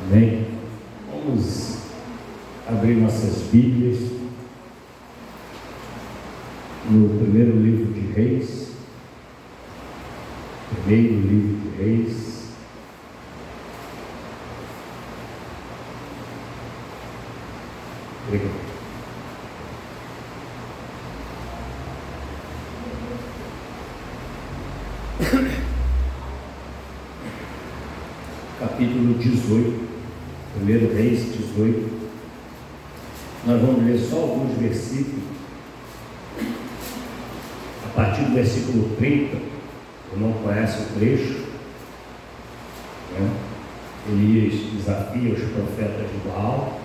Amém? Vamos abrir nossas Bíblias no primeiro livro de Reis. Primeiro livro de Reis. Obrigado. Capítulo 18, 1 Reis 18, nós vamos ler só alguns versículos, a partir do versículo 30, eu não conheço o trecho, né? Elias desafia os profetas de Baal,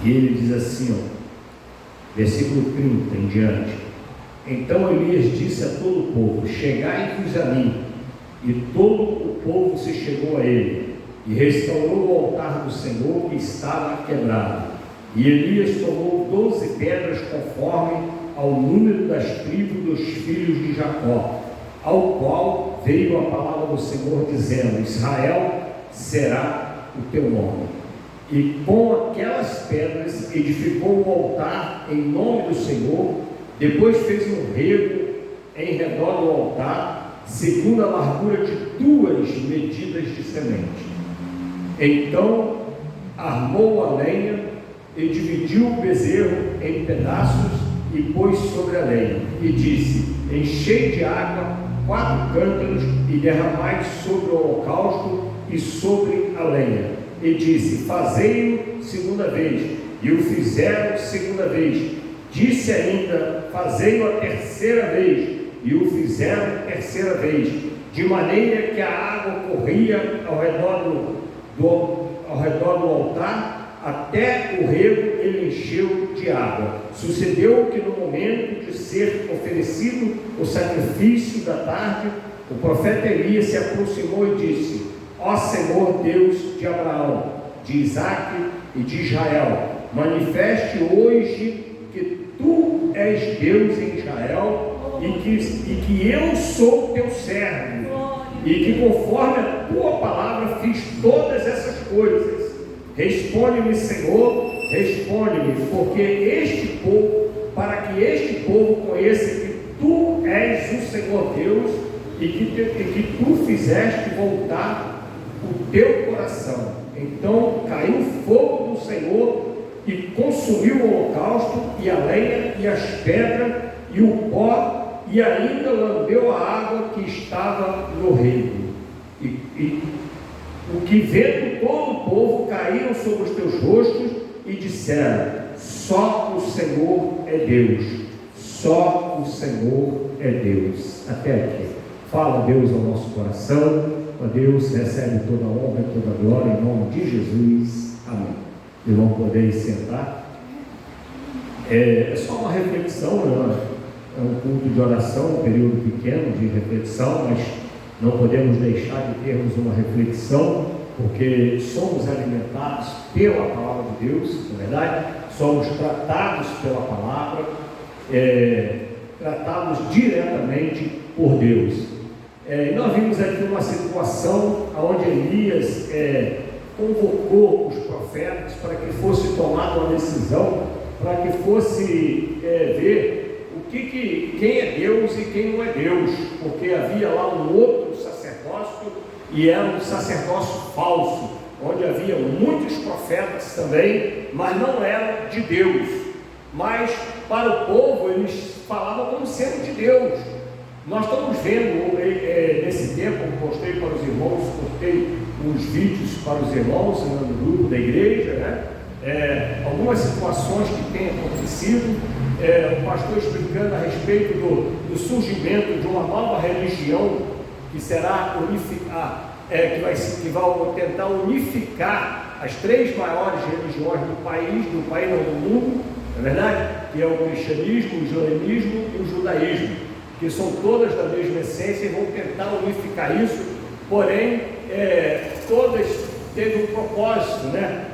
e ele diz assim, versículo 30 em diante: então Elias disse a todo o povo: chegai-vos a mim. E todo o povo se chegou a ele, e restaurou o altar do Senhor que estava quebrado. E Elias tomou 12 pedras conforme ao número das tribos dos filhos de Jacó, ao qual veio a palavra do Senhor dizendo: Israel será o teu nome. E com aquelas pedras edificou o altar em nome do Senhor. Depois fez um rego em redor do altar, segundo a largura de 2 medidas de semente. Então armou a lenha e dividiu o bezerro em pedaços e pôs sobre a lenha, e disse: enchei de água 4 cântaros e derramai sobre o holocausto e sobre a lenha. E disse: fazei-o segunda vez. E o fizeram segunda vez. Disse ainda: fazei-o a terceira vez. E o fizeram terceira vez, de maneira que a água corria ao redor do altar, até o rego ele encheu de água. Sucedeu que no momento de ser oferecido o sacrifício da tarde, o profeta Elias se aproximou e disse: ó Senhor Deus de Abraão, de Isaque e de Israel, manifeste hoje que tu és Deus em Israel, e que eu sou teu servo, e que conforme a tua palavra fiz todas essas coisas. Responde-me, Senhor, responde-me, para que este povo conheça que tu és o Senhor Deus, e que tu fizeste voltar o teu coração. Então caiu o fogo do Senhor e consumiu o holocausto e a lenha e as pedras e o pó, e ainda lambeu a água que estava no rego. E o que vendo todo o povo, caíram sobre os teus rostos e disseram: só o Senhor é Deus, só o Senhor é Deus. Até aqui. Fala, Deus, ao nosso coração. Ó Deus, recebe toda a honra e toda a glória em nome de Jesus. Amém. Irmão, podeis sentar. É só uma reflexão, né? É um culto de oração, um período pequeno de reflexão, mas não podemos deixar de termos uma reflexão, porque somos alimentados pela palavra de Deus, na verdade, somos tratados pela palavra, tratados diretamente por Deus. E nós vimos aqui uma situação onde Elias convocou os profetas para que fosse tomada uma decisão, para que fosse ver quem é Deus e quem não é Deus, porque havia lá um outro sacerdócio, e era um sacerdócio falso, onde havia muitos profetas também, mas não era de Deus. Mas para o povo eles falavam como sendo de Deus. Nós estamos vendo nesse tempo, eu postei para os irmãos, postei uns vídeos para os irmãos no grupo da igreja, né? Algumas situações que têm acontecido, o pastor explicando a respeito do surgimento de uma nova religião que será que vai tentar unificar as 3 maiores religiões do país não, do mundo, não é verdade? Que é o cristianismo, o islamismo e o judaísmo, que são todas da mesma essência e vão tentar unificar isso, porém todas teve um propósito, né?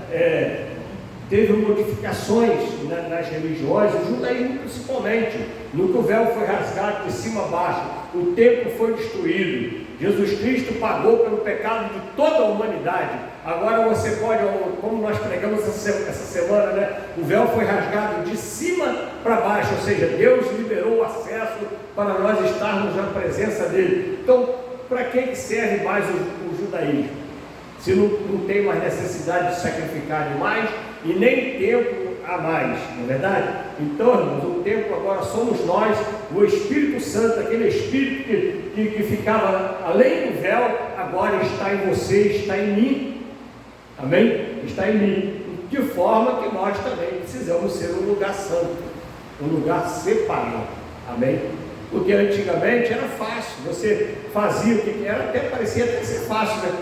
teve modificações nas religiões, o judaísmo principalmente, no que o véu foi rasgado de cima a baixo, o templo foi destruído, Jesus Cristo pagou pelo pecado de toda a humanidade. Agora você pode, como nós pregamos essa semana, né? O véu foi rasgado de cima para baixo, ou seja, Deus liberou o acesso para nós estarmos na presença dele. Então, para que serve mais o judaísmo? Se não tem mais necessidade de sacrificar mais e nem tempo a mais, não é verdade? Então, irmãos, o templo agora somos nós, o Espírito Santo, aquele Espírito que ficava além do véu, agora está em você, está em mim, amém? Está em mim, de forma que nós também precisamos ser um lugar santo, um lugar separado, amém? Porque antigamente era fácil, você fazia o que era, até parecia até ser fácil, né?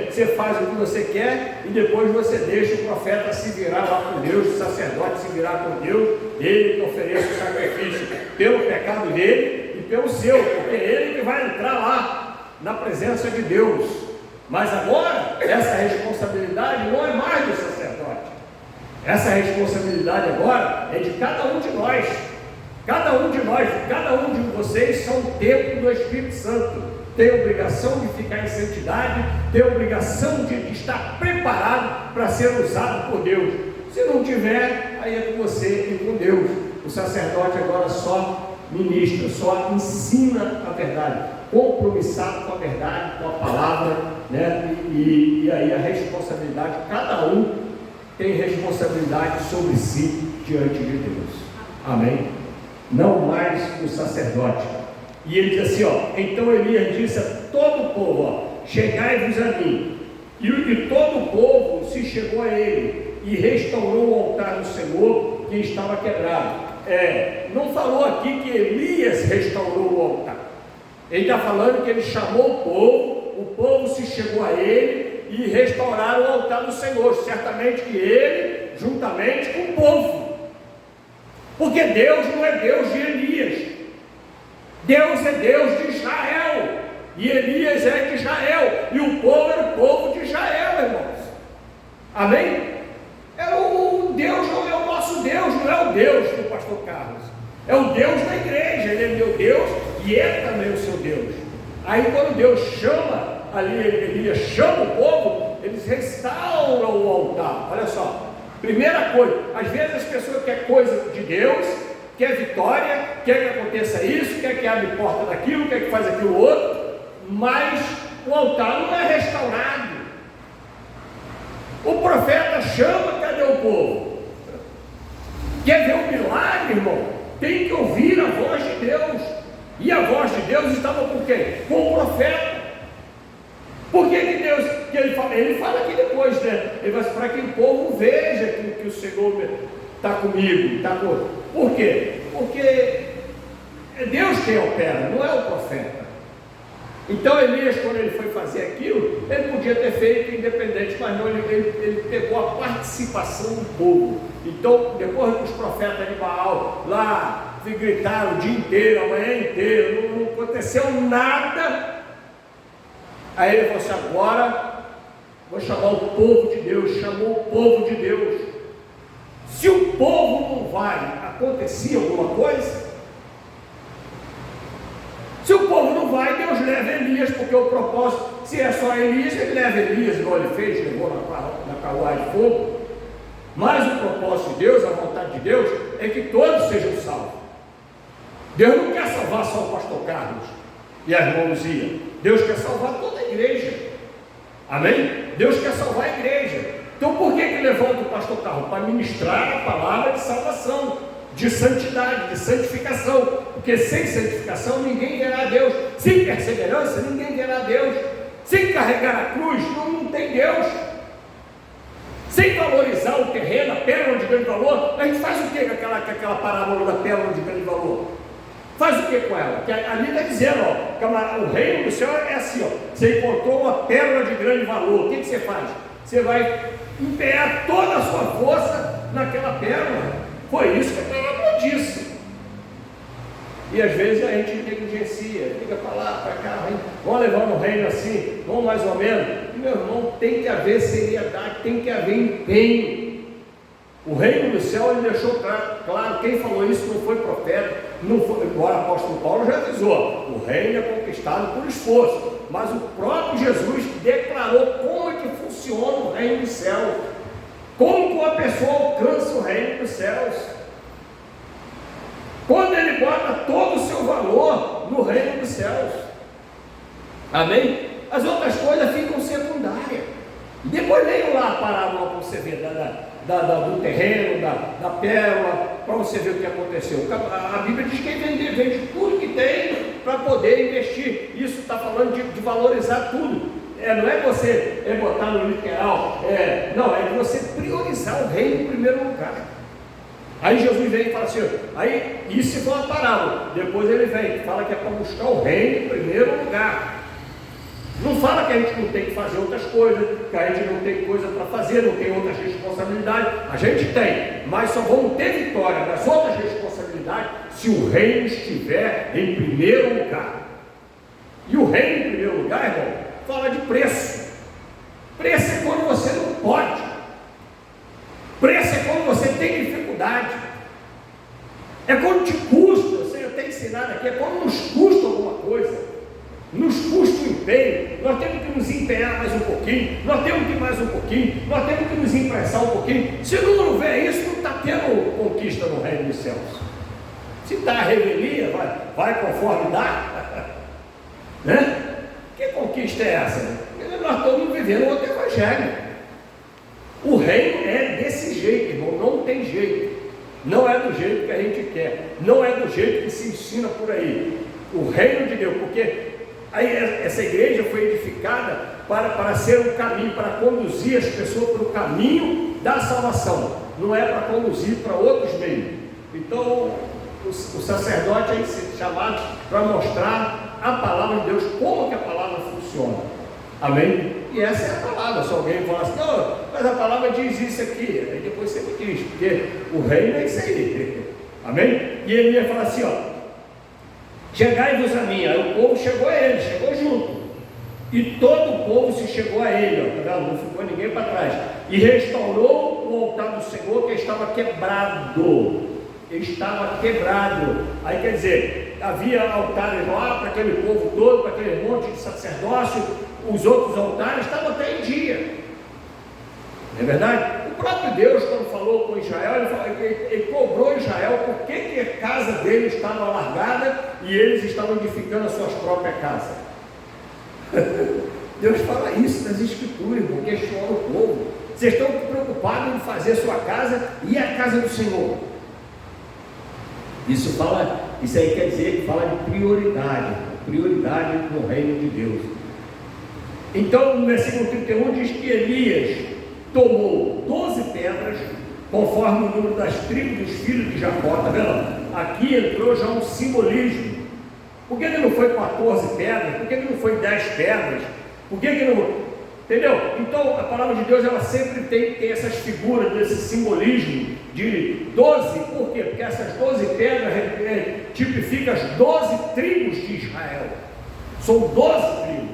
Você faz o que você quer e depois você deixa o profeta se virar lá com Deus, o sacerdote se virar com Deus, ele que oferece o sacrifício pelo pecado dele e pelo seu, porque é ele que vai entrar lá na presença de Deus. Mas agora, essa responsabilidade não é mais do sacerdote, essa responsabilidade agora é de cada um de nós. Cada um de nós, cada um de vocês são o templo do Espírito Santo. Tem obrigação de ficar em santidade, tem obrigação de estar preparado para ser usado por Deus. Se não tiver, aí é com você e com Deus. O sacerdote agora só ministra, só ensina a verdade, compromissado com a verdade, com a palavra, né? E aí a responsabilidade, cada um tem responsabilidade sobre si diante de Deus. Amém? Não mais o sacerdote. E ele diz assim, então Elias disse a todo o povo, chegai-vos a mim. E todo o povo se chegou a ele e restaurou o altar do Senhor que estava quebrado. Não falou aqui que Elias restaurou o altar. Ele está falando que ele chamou o povo se chegou a ele e restauraram o altar do Senhor. Certamente que ele, juntamente com o povo. Porque Deus não é Deus de Elias. Deus é Deus de Israel, e Elias é de Israel, e o povo era o povo de Israel, irmãos. Amém? O Deus não é o nosso Deus, não é o Deus do pastor Carlos, é o Deus da igreja. Ele é meu Deus e é também o seu Deus. Aí quando Deus chama ali, Elias chama o povo, eles restauram o altar. Olha só, primeira coisa, às vezes as pessoas querem coisa de Deus, quer vitória, quer que aconteça isso, quer que abra porta daquilo, quer que faz aquilo outro, mas o altar não é restaurado. O profeta chama, cadê o povo? Quer ver um milagre, irmão? Tem que ouvir a voz de Deus. E a voz de Deus estava com quem? Com o profeta. Por que Deus, que ele fala aqui depois, né? Ele vai para que o povo veja que o Senhor está comigo, está comigo. Por quê? Porque é Deus quem opera, não é o profeta. Então Elias, quando ele foi fazer aquilo, ele podia ter feito independente, mas não, ele pegou a participação do povo. Então, depois que os profetas de Baal lá gritaram o dia inteiro, a manhã inteira, não aconteceu nada, aí ele falou assim, agora vou chamar o povo de Deus. Chamou o povo de Deus. Se o povo não vai, acontecia alguma coisa? Se o povo não vai, Deus leva Elias, porque o propósito, se é só Elias, ele leva Elias, igual ele fez, levou na carruagem de fogo. Mas o propósito de Deus, a vontade de Deus, é que todos sejam salvos. Deus não quer salvar só o pastor Carlos e a irmã Luzia. Deus quer salvar toda a igreja. Amém? Deus quer salvar a igreja. Então por que levanta o pastor Carlos? Para ministrar a palavra de salvação, de santidade, de santificação. Porque sem santificação ninguém verá a Deus. Sem perseverança ninguém verá a Deus. Sem carregar a cruz não tem Deus. Sem valorizar o terreno, a pérola de grande valor, a gente faz o que com aquela parábola da pérola de grande valor? Faz o que com ela? Porque ali está dizendo, que o reino do céu é assim, você encontrou uma pérola de grande valor, o que você faz? Você vai empenhar toda a sua força naquela pérola. Foi isso que a palavra disse. E às vezes a gente negligencia, fica para lá, para cá, vamos levar no reino assim, vamos mais ou menos. E, meu irmão, tem que haver seriedade, tem que haver empenho. O reino do céu, ele deixou claro, quem falou isso não foi profeta, não foi, embora o apóstolo Paulo já avisou, o reino é conquistado por esforço, mas o próprio Jesus declarou como é que funciona o reino dos céus, como que uma pessoa alcança o reino dos céus, quando ele bota todo o seu valor no reino dos céus, amém? As outras coisas ficam secundárias. Depois leiam lá a parábola para você ver do terreno, da pérola, para você ver o que aconteceu. A Bíblia diz que vende tudo que tem para poder investir. Isso está falando de valorizar tudo. Não é você botar no literal, não, é você priorizar o reino em primeiro lugar. Aí Jesus vem e fala assim, isso foi uma parábola. Depois ele vem e fala que é para buscar o reino em primeiro lugar. Não fala que a gente não tem que fazer outras coisas, que a gente não tem coisa para fazer, não tem outras responsabilidades. A gente tem, mas só vamos ter vitória das outras responsabilidades se o reino estiver em primeiro lugar. E o reino em primeiro lugar, irmão, fala de preço. Preço é quando você não pode. Preço é quando você tem dificuldade. É quando te custa, você tem ensinado aqui, é quando nos custa alguma coisa. Nos custa o empenho, nós temos que nos empenhar mais um pouquinho, nós temos que ir mais um pouquinho, nós temos que nos emprestar um pouquinho. Se não houver isso, não está tendo conquista no reino dos céus. Se está a revelia, vai conforme dá, né? Que conquista é essa? Nós estamos vivendo outro evangelho. O reino é desse jeito, irmão, não tem jeito. Não é do jeito que a gente quer, não é do jeito que se ensina por aí. O reino de Deus, porque aí essa igreja foi edificada para ser um caminho, para conduzir as pessoas para o caminho da salvação, não é para conduzir para outros meios. Então o sacerdote é chamado para mostrar a palavra de Deus, como que a palavra funciona, amém? E essa é a palavra. Se alguém falar assim, não, mas a palavra diz isso aqui, aí depois você me diz, porque o reino é isso aí, amém? E ele ia falar assim, chegai-vos a mim. Aí o povo chegou a ele, chegou junto, e todo o povo se chegou a ele, tá vendo? Não ficou ninguém para trás, e restaurou o altar do Senhor, que estava quebrado. Aí quer dizer, havia altares lá para aquele povo todo, para aquele monte de sacerdócio. Os outros altares estavam até em dia, não é verdade? O próprio Deus, quando falou com Israel, ele cobrou Israel porque a casa dele estava largada e eles estavam edificando as suas próprias casas. Deus fala isso nas Escrituras, irmão, questiona o povo. Vocês estão preocupados em fazer a sua casa e a casa do Senhor. Isso aí quer dizer que fala de prioridade no reino de Deus. Então, no versículo 31 diz que Elias tomou 12 pedras, conforme o número das tribos dos filhos de Jacó, está vendo? Aqui entrou já um simbolismo. Por que ele não foi 14 pedras? Por que ele não foi 10 pedras? Por que ele não... Entendeu? Então a palavra de Deus, ela sempre tem essas figuras, desse simbolismo de 12, por quê? Porque essas 12 pedras tipificam as 12 tribos de Israel. São 12 tribos.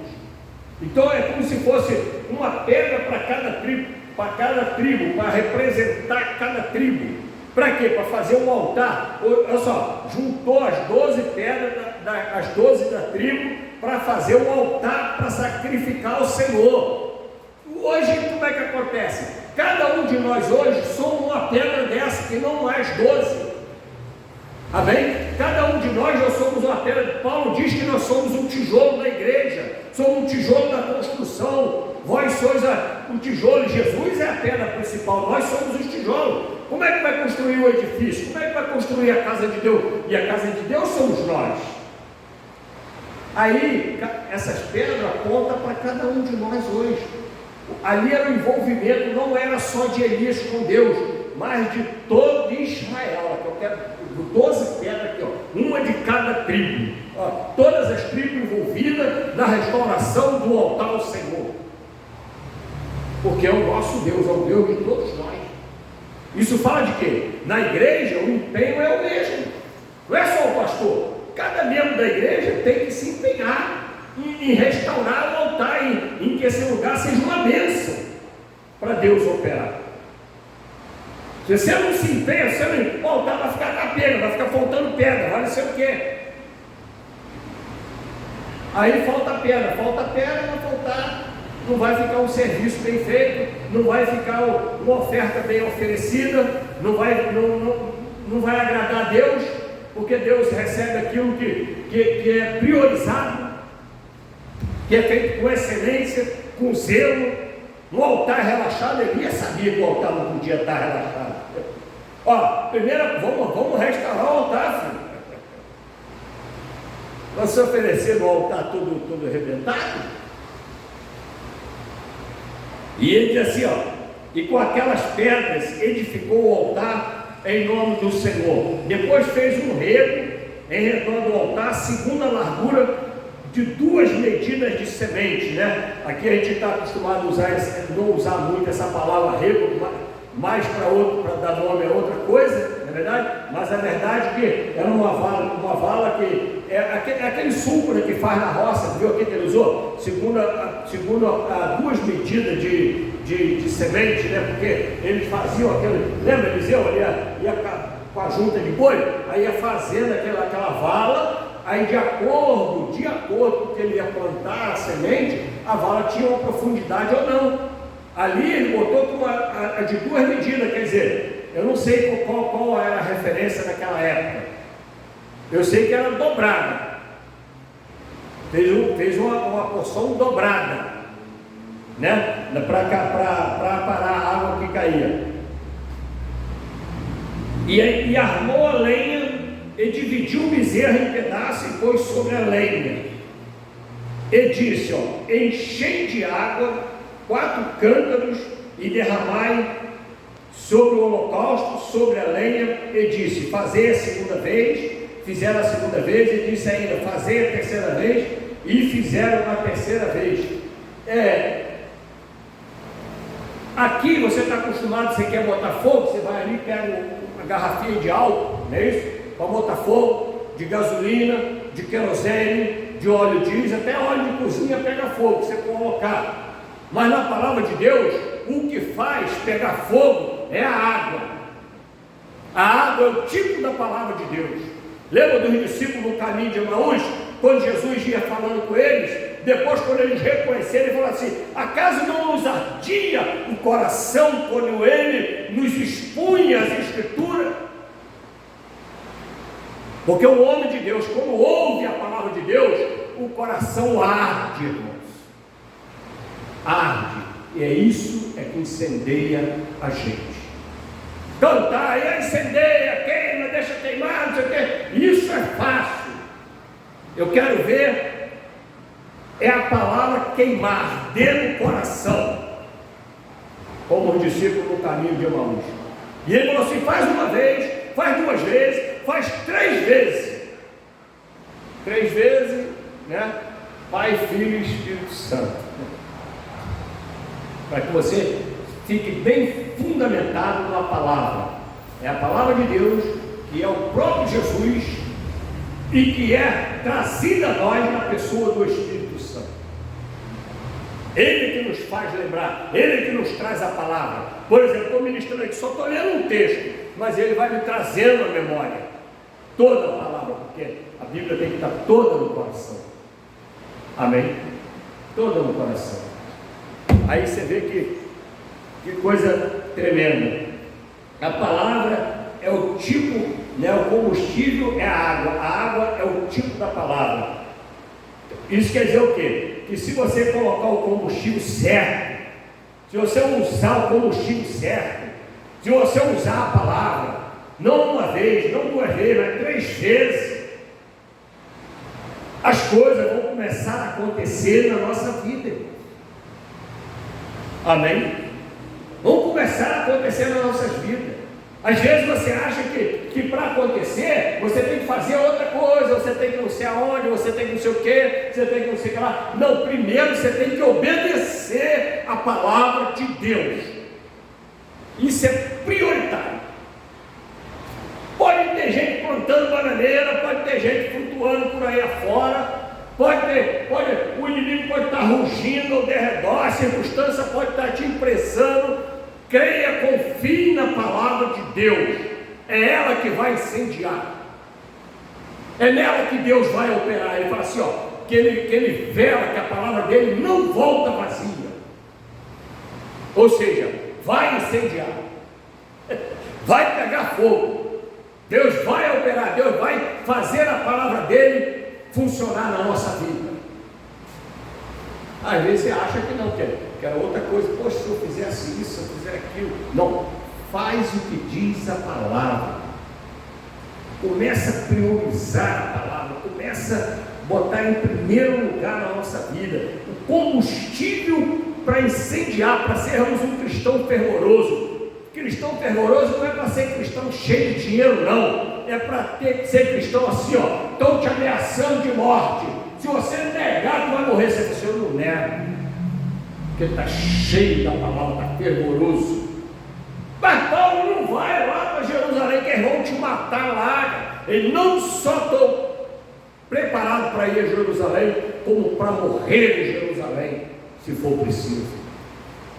Então é como se fosse uma pedra para cada tribo, para representar cada tribo. Para quê? Para fazer um altar. Olha só, juntou as 12 pedras, as 12 da tribo, para fazer um altar para sacrificar ao Senhor. Hoje, como é que acontece? Cada um de nós hoje somos uma pedra dessa, que não mais 12. Amém? Cada um de nós somos uma pedra. Paulo diz que nós somos um tijolo da igreja, somos um tijolo da construção. Vós sois o tijolo, Jesus é a pedra principal, nós somos os tijolos. Como é que vai construir o edifício? Como é que vai construir a casa de Deus? E a casa de Deus somos nós. Aí, essas pedras apontam para cada um de nós hoje. Ali era o envolvimento, não era só de Elias com Deus, mas de todo Israel. Aqui eu quero 12 pedras aqui, uma de cada tribo. Todas as tribos envolvidas na restauração do altar ao Senhor. Porque é o nosso Deus, é o Deus de todos nós. Isso fala de quê? Na igreja o empenho é o mesmo. Não é só o pastor. Cada membro da igreja tem que se empenhar em restaurar o altar, em que esse lugar seja uma bênção para Deus operar. Se você não se empenha, o altar vai ficar capenga, vai ficar faltando pedra, vai não sei o quê. Aí falta pedra, vai faltar, não vai ficar um serviço bem feito, não vai ficar uma oferta bem oferecida, não vai agradar a Deus, porque Deus recebe aquilo que é priorizado, que é feito com excelência, com zelo. No altar relaxado, Elias sabia que o altar não podia estar relaxado. Primeiro vamos restaurar o altar, filho. Nós se oferecer no altar todo arrebentado. E ele diz assim, e com aquelas pedras edificou o altar em nome do Senhor. Depois fez um rego em redor do altar, segundo a largura de 2 medidas de semente, né? Aqui a gente está acostumado a não usar muito essa palavra rego, mais para dar nome a outra coisa, não é verdade? Mas a verdade é que era uma vala que é aquele sulco, né, que faz na roça, viu aqui que ele usou? Segundo a 2 medidas de semente, né? Porque eles faziam aquele, lembra Eliseu? Ele ia com a junta de boi, aí ia fazendo aquela vala. Aí de acordo com que ele ia plantar a semente, a vala tinha uma profundidade ou não. Ali ele botou com a de 2 medidas, quer dizer, eu não sei qual era a referência naquela época. Eu sei que era dobrada. Fez uma porção dobrada, né? Para parar a água que caía. E armou a lenha, e dividiu o bezerro em pedaços e pôs sobre a lenha. E disse, enchei de água 4 cântaros e derramai sobre o holocausto, sobre a lenha. E disse, fazei a segunda vez. Fizeram a segunda vez. E disse ainda, fazei a terceira vez. E fizeram a terceira vez. Aqui você está acostumado, você quer botar fogo, você vai ali, pega uma garrafinha de álcool, não é isso? Para botar fogo, de gasolina, de querosene, de óleo diesel, até óleo de cozinha pega fogo, você colocar. Mas na palavra de Deus, o que faz pegar fogo é a água. A água é o tipo da palavra de Deus. Lembra dos discípulos no caminho de Emaús? Quando Jesus ia falando com eles, depois quando eles reconheceram, ele falou assim, acaso não nos ardia o coração quando ele nos expunha as Escrituras? Porque o homem de Deus, quando ouve a palavra de Deus, o coração arde, irmãos. Arde. E é isso que incendeia a gente. Cantar, e incendeia, queima, deixa queimar, não sei o quê. Isso é fácil. Eu quero ver, a palavra queimar dentro do coração. Como os discípulos no caminho de Emaús. E ele falou assim, faz uma vez, faz 2 vezes, faz 3 vezes. 3 vezes, né? Pai, Filho e Espírito Santo. Para que você fique bem fundamentado na palavra. É a palavra de Deus, que é o próprio Jesus, e que é trazida a nós na pessoa do Espírito Santo. Ele que nos faz lembrar, ele que nos traz a palavra. Por exemplo, estou ministrando aqui, só estou lendo um texto, mas ele vai me trazendo a memória, toda a palavra, porque a Bíblia tem que estar toda no coração. Amém? Toda no coração. Aí você vê que coisa tremenda. A palavra é o tipo, né, o combustível é a água. A água é o tipo da palavra. Isso quer dizer o quê? Que se você colocar o combustível certo, se você usar o combustível certo, se você usar a palavra, não uma vez, não 2 vezes, mas 3 vezes, as coisas vão começar a acontecer na nossa vida. Amém? Vão começar a acontecer nas nossas vidas. Às vezes você acha que para acontecer, você tem que fazer outra coisa, você tem que não sei aonde, você tem que não sei o que, você tem que não sei o que lá. Não, primeiro você tem que obedecer a palavra de Deus. Isso é prioritário. Pode ter gente plantando bananeira, pode ter gente flutuando por aí afora, o inimigo pode estar rugindo ao derredor, a circunstância pode estar te impressando, Creia, confie na palavra de Deus. É ela que vai incendiar. É nela que Deus vai operar. Ele fala assim, que ele vela que a palavra dele não volta vazia. Ou seja, vai incendiar. Vai pegar fogo. Deus vai operar. Deus vai fazer a palavra dele funcionar na nossa vida. Às vezes você acha que não, que era outra coisa. Poxa, se eu fizesse isso, se eu fizer aquilo. Não, faz o que diz a palavra. Começa a priorizar a palavra. Começa a botar em primeiro lugar na nossa vida. O combustível para incendiar, para sermos um cristão fervoroso. Cristão fervoroso não é para ser cristão cheio de dinheiro, não. É para ser cristão assim, estão te ameaçando de morte. Se você negar, tu vai morrer. Se você não nega, porque ele está cheio da palavra, está fervoroso. Mas Paulo não vai lá para Jerusalém, que eles vão te matar lá. Ele não só estou preparado para ir a Jerusalém, como para morrer em Jerusalém, se for preciso.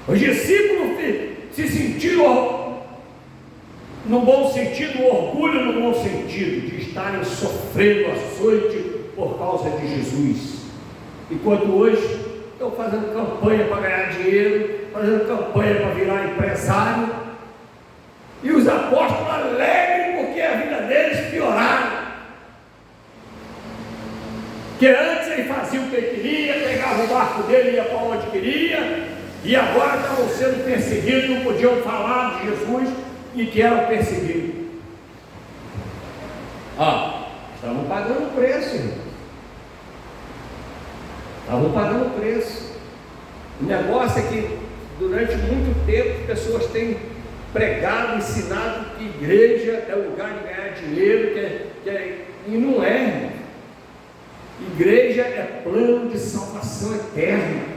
Os discípulos se sentiram, no bom sentido, orgulho no bom sentido, de estarem sofrendo açoite por causa de Jesus. Enquanto hoje estão fazendo campanha para ganhar dinheiro, fazendo campanha para virar empresário, e os apóstolos alegres porque a vida deles pioraram. Que antes ele fazia o que ele queria, pegava o barco dele e ia para onde queria, e agora estavam sendo perseguidos, não podiam falar de Jesus e que eram perseguidos. Estavam pagando o preço, irmão. Estavam pagando o preço. O negócio é que durante muito tempo pessoas têm pregado, ensinado que igreja é o lugar de ganhar dinheiro, e não é, irmão. Igreja é plano de salvação eterna.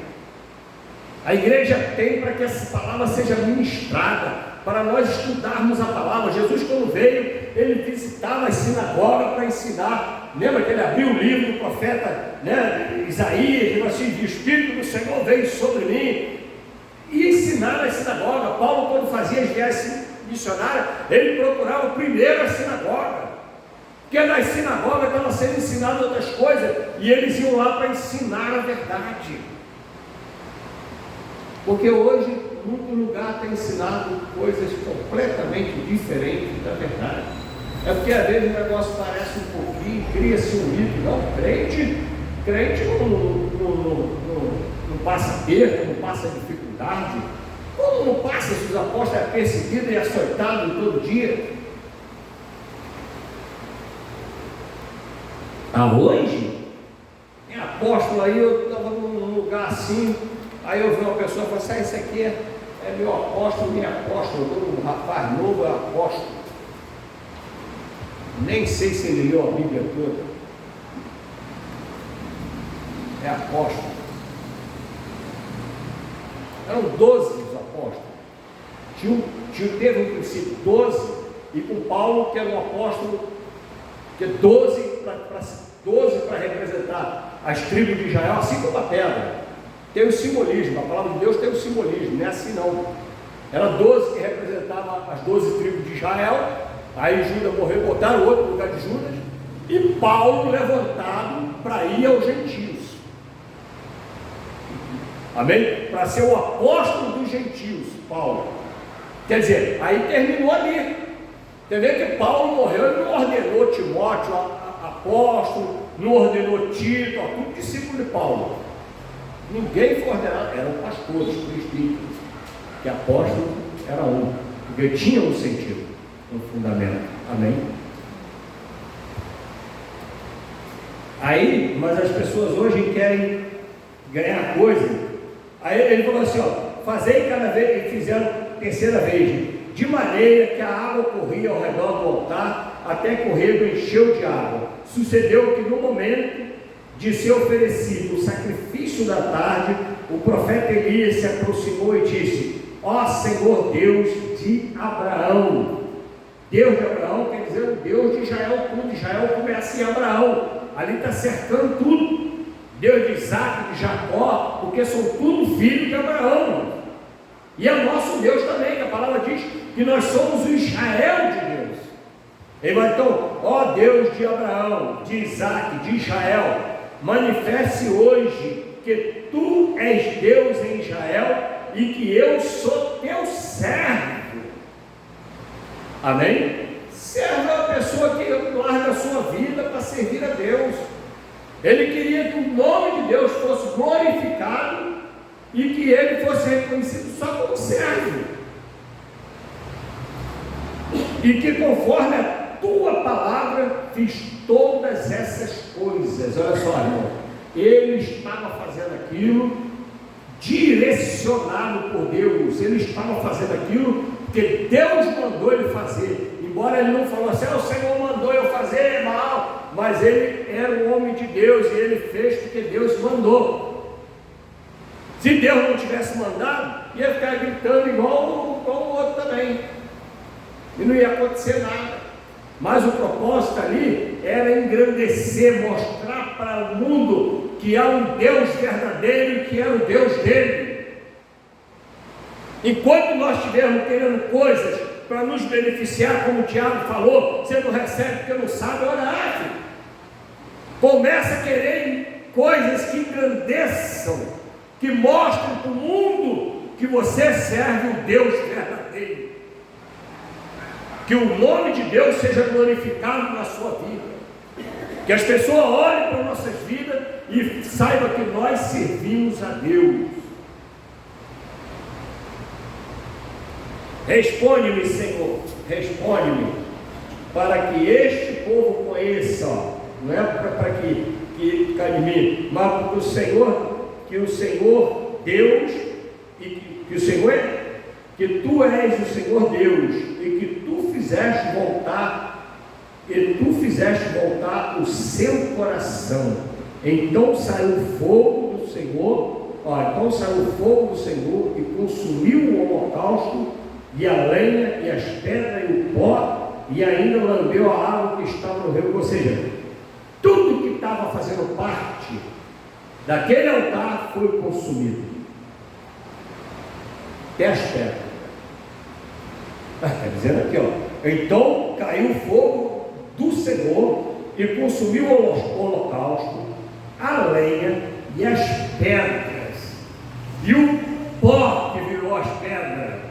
A igreja tem para que essa palavra seja ministrada, para nós estudarmos a palavra. Jesus, quando veio, ele visitava as sinagogas para ensinar. Lembra que ele abriu o livro do profeta, Isaías, ele falou assim: o Espírito do Senhor veio sobre mim, e ensinar nas sinagogas. Paulo, quando fazia as viagens missionárias, ele procurava primeiro a sinagoga, porque nas sinagogas estavam sendo ensinadas outras coisas, e eles iam lá para ensinar a verdade. Porque hoje, muito lugar tem ensinado coisas completamente diferentes da verdade. É porque às vezes o negócio parece um pouquinho, cria-se um mito. Não, crente não passa perda, não passa dificuldade. Como não passa se os apóstolos é perseguido e açoitado todo dia? Hoje, tem apóstolo aí, eu estava num lugar assim, aí eu vi uma pessoa e falei assim: isso aqui é meu apóstolo, minha apóstolo, um rapaz novo é apóstolo. Nem sei se ele leu a Bíblia toda. É apóstolo. Eram 12 os apóstolos. Teve um princípio 12, e com Paulo, que era um apóstolo, que é 12 para representar as tribos de Israel, assim como a pedra. Tem o simbolismo, a palavra de Deus tem o simbolismo, não é assim não. Era 12 que representavam as 12 tribos de Israel. Aí Judas morreu, botaram outro no lugar de Judas, e Paulo levantado para ir aos gentios. Amém? Para ser o apóstolo dos gentios, Paulo. Quer dizer, aí terminou ali. Entendeu que Paulo morreu, ele não ordenou Timóteo apóstolo, não ordenou Tito, tudo discípulo de Paulo. Ninguém foi ordenado, eram pastores, presbíteros, que apóstolo era um, porque tinha um sentido, um fundamento. Amém? Aí, mas as pessoas hoje querem ganhar coisa. Aí ele falou assim: fazei cada vez, e fizeram terceira vez, de maneira que a água corria ao redor do altar, até que o rego encheu de água. Sucedeu que no momento de ser oferecido o sacrifício da tarde, o profeta Elias se aproximou e disse: ó Senhor Deus de Abraão. Deus de Abraão quer dizer o Deus de Israel, tudo. Israel começa em Abraão, ali está cercando tudo. Deus de Isaac, de Jacó, porque são tudo filhos de Abraão. E é nosso Deus também, que a palavra diz que nós somos o Israel de Deus. Ele vai então, ó Deus de Abraão, de Isaac, de Israel, manifeste hoje que tu és Deus em Israel e que eu sou teu servo. Amém? Servo é uma pessoa que larga a sua vida para servir a Deus. Ele queria que o nome de Deus fosse glorificado e que ele fosse reconhecido só como servo. E que conforme a tua palavra fiz todas essas coisas. Olha só, irmão, ele estava fazendo aquilo direcionado por Deus. Ele estava fazendo aquilo que Deus mandou ele fazer. Embora ele não falou assim, o Senhor mandou eu fazer mal, mas ele era um homem de Deus e ele fez porque Deus mandou. Se Deus não tivesse mandado, ia ficar gritando igual o outro também, e não ia acontecer nada. Mas o propósito ali era engrandecer, mostrar para o mundo que há um Deus verdadeiro e que era o Deus dele. Enquanto nós estivermos querendo coisas para nos beneficiar, como o Tiago falou, você não recebe porque não sabe orar, filho. Começa a querer coisas que engrandeçam, que mostrem para o mundo que você serve o Deus verdadeiro, que o nome de Deus seja glorificado na sua vida, que as pessoas olhem para nossas vidas e saibam que nós servimos a Deus. Responde-me, Senhor, responde-me, para que este povo conheça, não é para que cai de mim, mas porque o Senhor Deus, e que o Senhor que tu és o Senhor Deus, e que tu fizeste voltar o seu coração. Então saiu o fogo do Senhor, e consumiu o holocausto, e a lenha, e as pedras, e o pó, e ainda lambeu a água que estava no rio. Ou seja, tudo que estava fazendo parte daquele altar foi consumido, até as pedras. Está dizendo aqui, ó, então caiu o fogo do Senhor e consumiu o holocausto, a lenha e as pedras, e o pó que virou as pedras,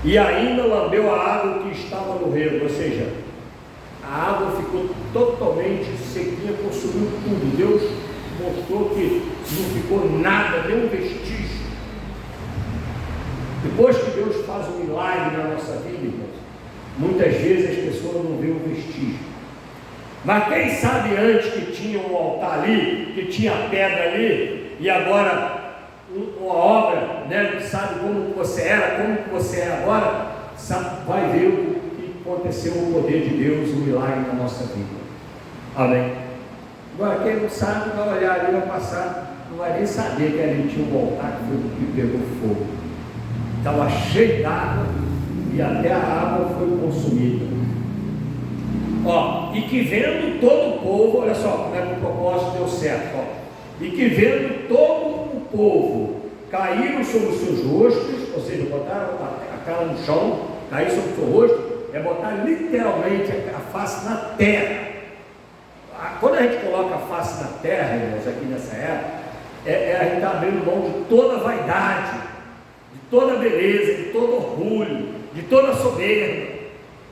e ainda lambeu a água que estava no rio. Ou seja, a água ficou totalmente sequinha, consumiu tudo. Deus mostrou que não ficou nada, nem um vestígio. Depois que Deus faz um milagre na nossa vida, irmãos, muitas vezes as pessoas não veem o vestígio. Mas quem sabe antes que tinha um altar ali, que tinha pedra ali, e agora uma obra, né, sabe como você era, como que você é agora, sabe, vai ver o que aconteceu, o poder de Deus, o milagre na nossa vida. Amém? Agora quem não sabe vai olhar ali, vai passar, não vai nem saber que ali tinha um altar que pegou fogo, estava cheio d'água e até a água foi consumida. Ó, e que vendo todo o povo, olha só como é que o propósito deu certo, ó. E que vendo todo o povo caíram sobre os seus rostos, ou seja, botaram a cara no chão, cair sobre o seu rosto, é botar literalmente a face na terra. Quando a gente coloca a face na terra, irmãos, aqui nessa época, a gente está abrindo mão de toda a vaidade, de toda a beleza, de todo orgulho, de toda a soberba.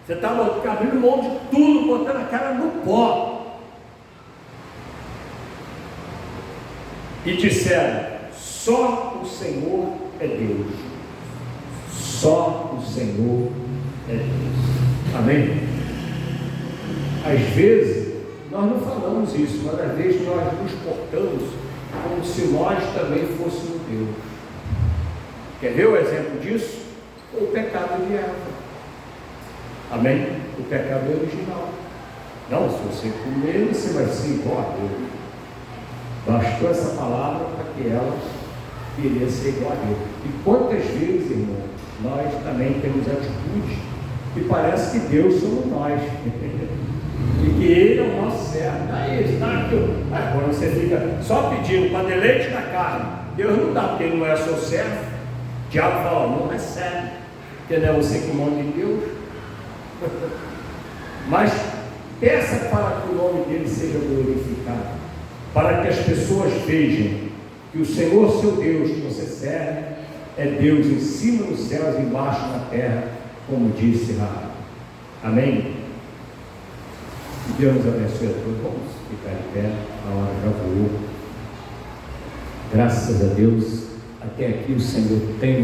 Você está abrindo mão de tudo, botando a cara no pó. E disseram: só o Senhor é Deus. Só o Senhor é Deus. Amém? Às vezes nós não falamos isso, mas às vezes nós nos portamos como se nós também fôssemos Deus. Quer ver o exemplo disso? O pecado de Eva. Amém? O pecado original. Não, se você comer, você vai ser igual a Deus. Bastou essa palavra para que ela queria ser igual a Deus. E quantas vezes, irmão, nós também temos atitudes que parece que Deus somos nós. E que Ele é o nosso servo. Aí está aqui. Aí quando você fica só pedindo para deleite da carne, Deus não dá, porque ele não é seu servo. O diabo fala, não recebe, porque não é você que manda em Deus. Mas peça para que o nome dele seja glorificado, para que as pessoas vejam que o Senhor, seu Deus, que você serve, é Deus em cima dos céus e embaixo na terra, como disse Raab. Amém? Que Deus nos abençoe a todos. Vamos ficar de pé, a hora já voou. Graças a Deus, até aqui o Senhor tem